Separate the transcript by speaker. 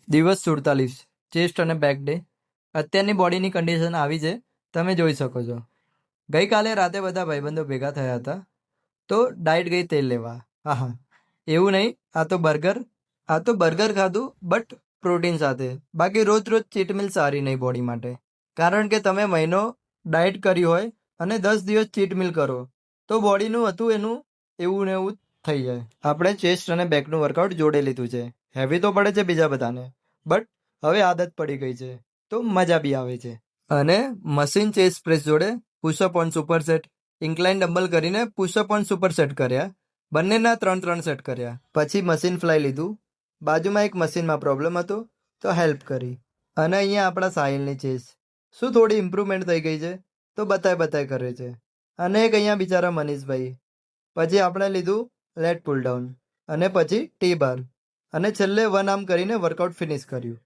Speaker 1: દિવસ 47 ચેસ્ટ અને back day. અત્યારની બોડીની કન્ડિશન આવી છે, તમે જોઈ શકો છો. ગઈકાલે રાતે બધા ભાઈબંધો ભેગા થયા હતા, તો ડાયટ ગઈ તેલ લેવા. હા હા, એવું નહીં, આ તો બર્ગર ખાધું, બટ પ્રોટીન સાથે. બાકી રોજ રોજ ચીટ મિલ સારી નહીં બોડી માટે. કારણ કે તમે મહિનો ડાયટ કરી હોય અને 10 દિવસ ચીટ મિલ કરો, તો બોડીનું હતું એનું એવું ને એવું થઈ જાય. આપણે ચેસ્ટ અને બેકનું વર્કઆઉટ જોડે લીધું છે. હેવી તો પડે છે બીજા બધાને, બટ હવે આદત પડી ગઈ છે, તો મજા બી આવે છે. અને મશીન ચેસ્ટ પ્રેસ જોડે push-up on super set, incline dumbbell કરીને પુશઅપ ઓન સુપર સેટ કર્યા. બંનેના 3-3 સેટ કર્યા. પછી મશીન ફ્લાય લીધું. બાજુમાં એક મશીનમાં પ્રોબ્લેમ હતો, તો હેલ્પ કરી. અને અહીંયા આપણા સાહિલની ચેસ્ટ શું થોડી ઇમ્પ્રુવમેન્ટ થઈ ગઈ છે, તો બતાય કરે છે. અને એક અહીંયા બિચારા મનીષભાઈ. પછી આપણે લીધું લેટ પુલ ડાઉન, અને પછી ટી બાર, અને છેલ્લે વન આર્મ કરીને વર્કઆઉટ ફિનિશ કર્યું.